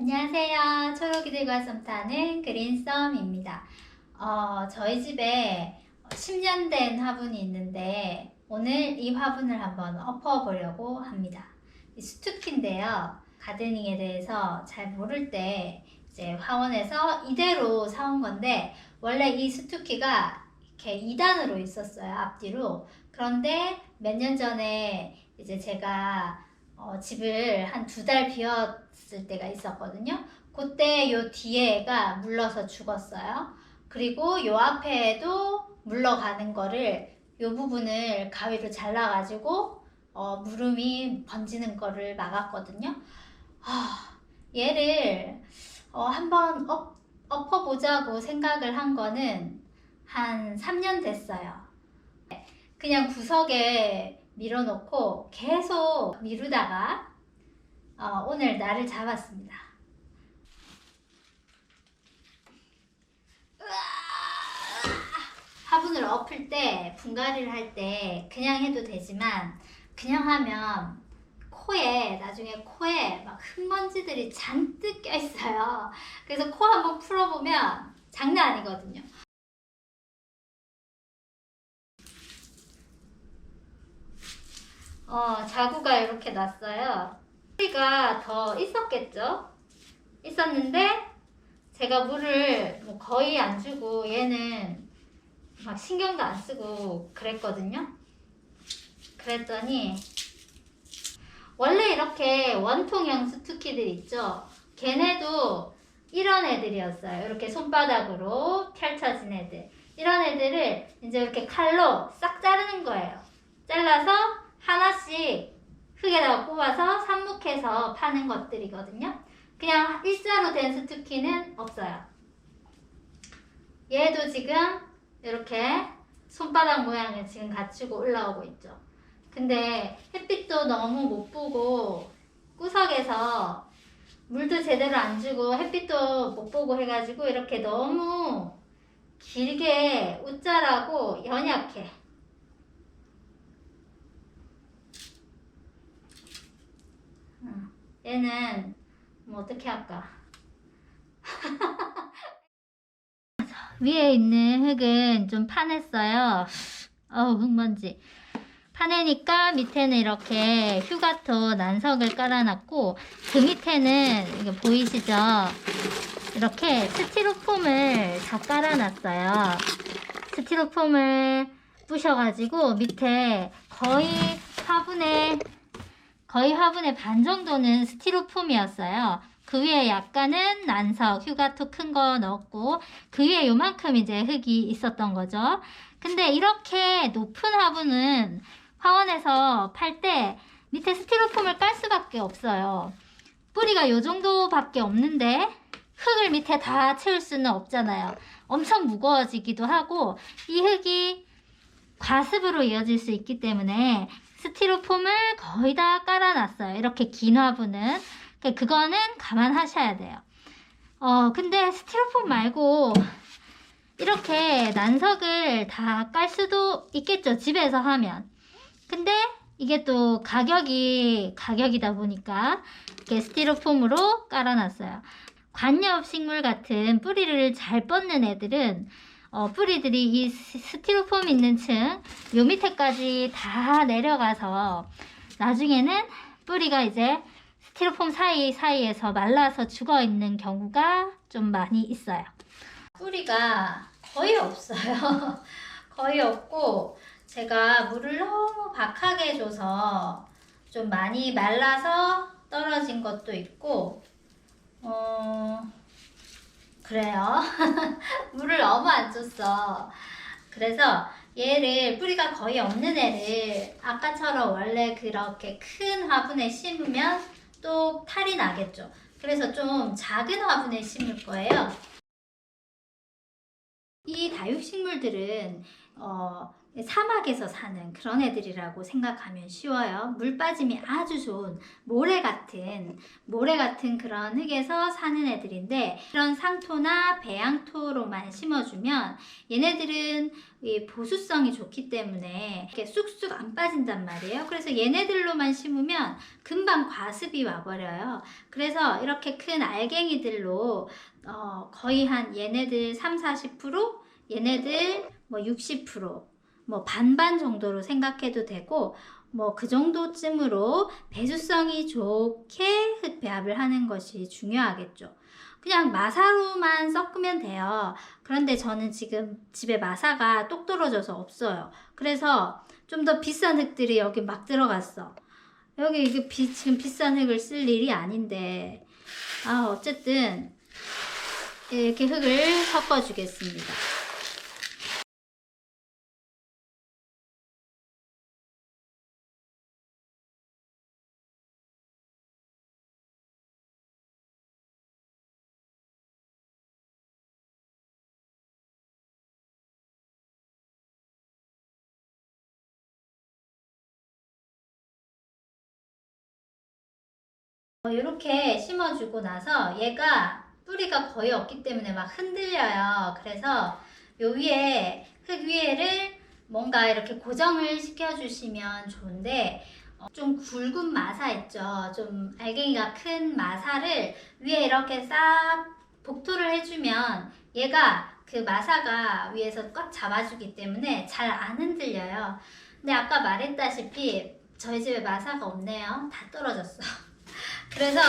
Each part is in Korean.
안녕하세요. 초록이들과 썸 타는 그린썸입니다. 저희 집에 10년 된 화분이 있는데 오늘 이 화분을 한번 엎어보려고 합니다. 이 수투키인데요. 가드닝에 대해서 잘 모를 때 이제 화원에서 이대로 사온 건데 원래 이 수투키가 이렇게 2단으로 있었어요. 앞뒤로. 그런데 몇 년 전에 이제 제가 집을 한 2달 비웠을 때가 있었거든요. 그때 요 뒤에가 물러서 죽었어요. 그리고 요 앞에도 물러가는 거를 요 부분을 가위로 잘라가지고 물음이 번지는 거를 막았거든요. 얘를 한번 엎어보자고 생각을 한 거는 한 3년 됐어요. 그냥 구석에 밀어놓고 계속 미루다가 오늘 날을 잡았습니다. 화분을 엎을 때, 분갈이를 할 때 그냥 해도 되지만 그냥 하면 나중에 코에 막 흙먼지들이 잔뜩 껴있어요. 그래서 코 한번 풀어보면 장난 아니거든요. 자구가 이렇게 났어요. 뿌리가 더 있었겠죠? 있었는데 제가 물을 뭐 거의 안 주고 얘는 막 신경도 안 쓰고 그랬거든요. 그랬더니 원래 이렇게 원통형 수투키들 있죠? 걔네도 이런 애들이었어요. 이렇게 손바닥으로 펼쳐진 애들. 이런 애들을 이제 이렇게 칼로 싹 자르는 거예요. 잘라서 하나씩 흙에다가 꼽아서 삽목해서 파는 것들이거든요. 그냥 일자로 된 스투키는 없어요. 얘도 지금 이렇게 손바닥 모양을 지금 갖추고 올라오고 있죠. 근데 햇빛도 너무 못 보고 구석에서 물도 제대로 안 주고 햇빛도 못 보고 해가지고 이렇게 너무 길게 웃자라고 연약해. 얘는 뭐 어떻게 할까? 위에 있는 흙은 좀 파냈어요. 흙먼지. 파내니까 밑에는 이렇게 휴가토 난석을 깔아놨고 그 밑에는 이게 보이시죠? 이렇게 스티로폼을 다 깔아놨어요. 스티로폼을 부셔가지고 밑에 거의 화분의 반 정도는 스티로폼이었어요. 그 위에 약간은 난석, 휴가토 큰 거 넣었고 그 위에 요만큼 이제 흙이 있었던 거죠. 근데 이렇게 높은 화분은 화원에서 팔 때 밑에 스티로폼을 깔 수밖에 없어요. 뿌리가 요 정도밖에 없는데 흙을 밑에 다 채울 수는 없잖아요. 엄청 무거워지기도 하고 이 흙이 과습으로 이어질 수 있기 때문에 스티로폼을 거의 다 깔아놨어요. 이렇게 긴 화분은. 그거는 감안하셔야 돼요. 근데 스티로폼 말고 이렇게 난석을 다 깔 수도 있겠죠. 집에서 하면. 근데 이게 또 가격이다 보니까 이렇게 스티로폼으로 깔아놨어요. 관엽 식물 같은 뿌리를 잘 뻗는 애들은 뿌리들이 이 스티로폼 있는 층 요 밑에까지 다 내려가서 나중에는 뿌리가 이제 스티로폼 사이에서 말라서 죽어 있는 경우가 좀 많이 있어요. 뿌리가 거의 없어요. 거의 없고 제가 물을 너무 박하게 줘서 좀 많이 말라서 떨어진 것도 있고 그래요. 물을 너무 안 줬어. 그래서 얘를 뿌리가 거의 없는 애를 아까처럼 원래 그렇게 큰 화분에 심으면 또 탈이 나겠죠. 그래서 좀 작은 화분에 심을 거예요. 이 다육식물들은 사막에서 사는 그런 애들이라고 생각하면 쉬워요. 물 빠짐이 아주 좋은 모래 같은 그런 흙에서 사는 애들인데, 이런 상토나 배양토로만 심어주면 얘네들은 이 보수성이 좋기 때문에 이렇게 쑥쑥 안 빠진단 말이에요. 그래서 얘네들로만 심으면 금방 과습이 와버려요. 그래서 이렇게 큰 알갱이들로 거의 한 얘네들 30-40%, 얘네들 뭐 60%, 뭐 반반 정도로 생각해도 되고, 뭐 그 정도쯤으로 배수성이 좋게 흙 배합을 하는 것이 중요하겠죠. 그냥 마사로만 섞으면 돼요. 그런데 저는 지금 집에 마사가 똑 떨어져서 없어요. 그래서 좀 더 비싼 흙들이 여기 막 들어갔어. 여기 이게 지금 비싼 흙을 쓸 일이 아닌데, 어쨌든 이렇게 흙을 섞어 주겠습니다. 이렇게 심어주고 나서 얘가 뿌리가 거의 없기 때문에 막 흔들려요. 그래서 요 위에, 흙 위에를 뭔가 이렇게 고정을 시켜주시면 좋은데, 좀 굵은 마사 있죠. 좀 알갱이가 큰 마사를 위에 이렇게 싹 복토를 해주면 얘가 그 마사가 위에서 꽉 잡아주기 때문에 잘 안 흔들려요. 근데 아까 말했다시피 저희 집에 마사가 없네요. 다 떨어졌어. 그래서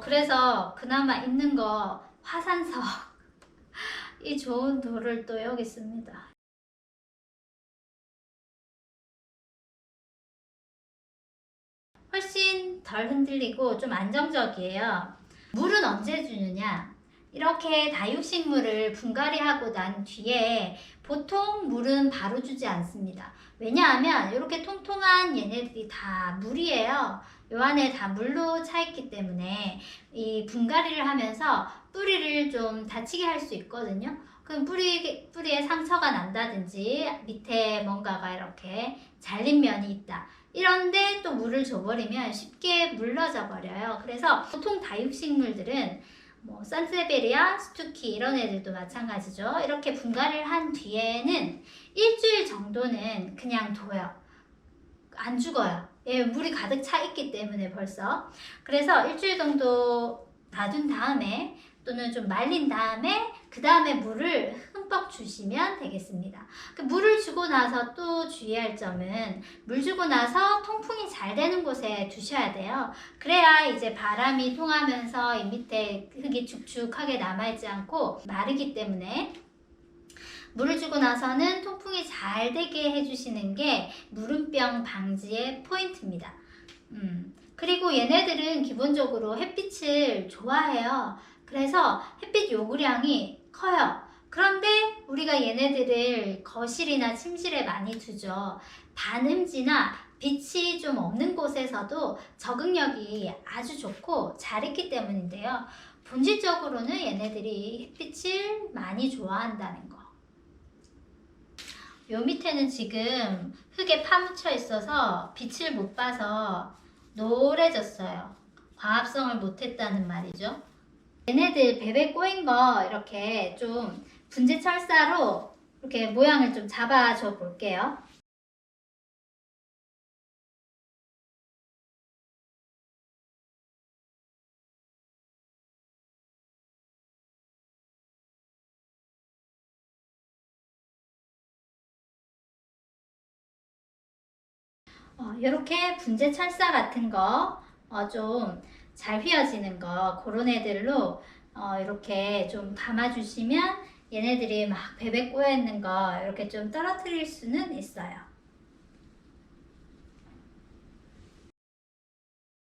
그래서 그나마 있는 거 화산석 이 좋은 돌을 또 여기 씁니다. 훨씬 덜 흔들리고 좀 안정적이에요. 물은 언제 주느냐? 이렇게 다육식물을 분갈이하고 난 뒤에 보통 물은 바로 주지 않습니다. 왜냐하면 이렇게 통통한 얘네들이 다 물이에요. 요 안에 다 물로 차 있기 때문에 이 분갈이를 하면서 뿌리를 좀 다치게 할 수 있거든요. 그럼 뿌리에 상처가 난다든지 밑에 뭔가가 이렇게 잘린 면이 있다. 이런데 또 물을 줘버리면 쉽게 물러져 버려요. 그래서 보통 다육식물들은 뭐 산세베리아, 스투키 이런 애들도 마찬가지죠. 이렇게 분갈이를 한 뒤에는 일주일 정도는 그냥 둬요. 안 죽어요. 예, 물이 가득 차 있기 때문에 벌써. 그래서 일주일 정도 놔둔 다음에 또는 좀 말린 다음에 그 다음에 물을 흠뻑 주시면 되겠습니다. 물을 주고 나서 또 주의할 점은 물 주고 나서 통풍이 잘 되는 곳에 두셔야 돼요. 그래야 이제 바람이 통하면서 이 밑에 흙이 축축하게 남아있지 않고 마르기 때문에 물을 주고 나서는 통풍이 잘 되게 해주시는 게 무름병 방지의 포인트입니다. 그리고 얘네들은 기본적으로 햇빛을 좋아해요. 그래서 햇빛 요구량이 커요. 그런데 우리가 얘네들을 거실이나 침실에 많이 두죠. 반음지나 빛이 좀 없는 곳에서도 적응력이 아주 좋고 잘 있기 때문인데요. 본질적으로는 얘네들이 햇빛을 많이 좋아한다는 거. 요 밑에는 지금 흙에 파묻혀 있어서 빛을 못 봐서 노래졌어요. 광합성을 못했다는 말이죠. 얘네들 베베 꼬인 거 이렇게 좀 분재 철사로 이렇게 모양을 좀 잡아줘 볼게요. 이렇게 분재 찰사 같은 거 좀 잘 휘어지는 거 그런 애들로 이렇게 좀 감아주시면 얘네들이 막 베베 꼬여 있는 거 이렇게 좀 떨어뜨릴 수는 있어요.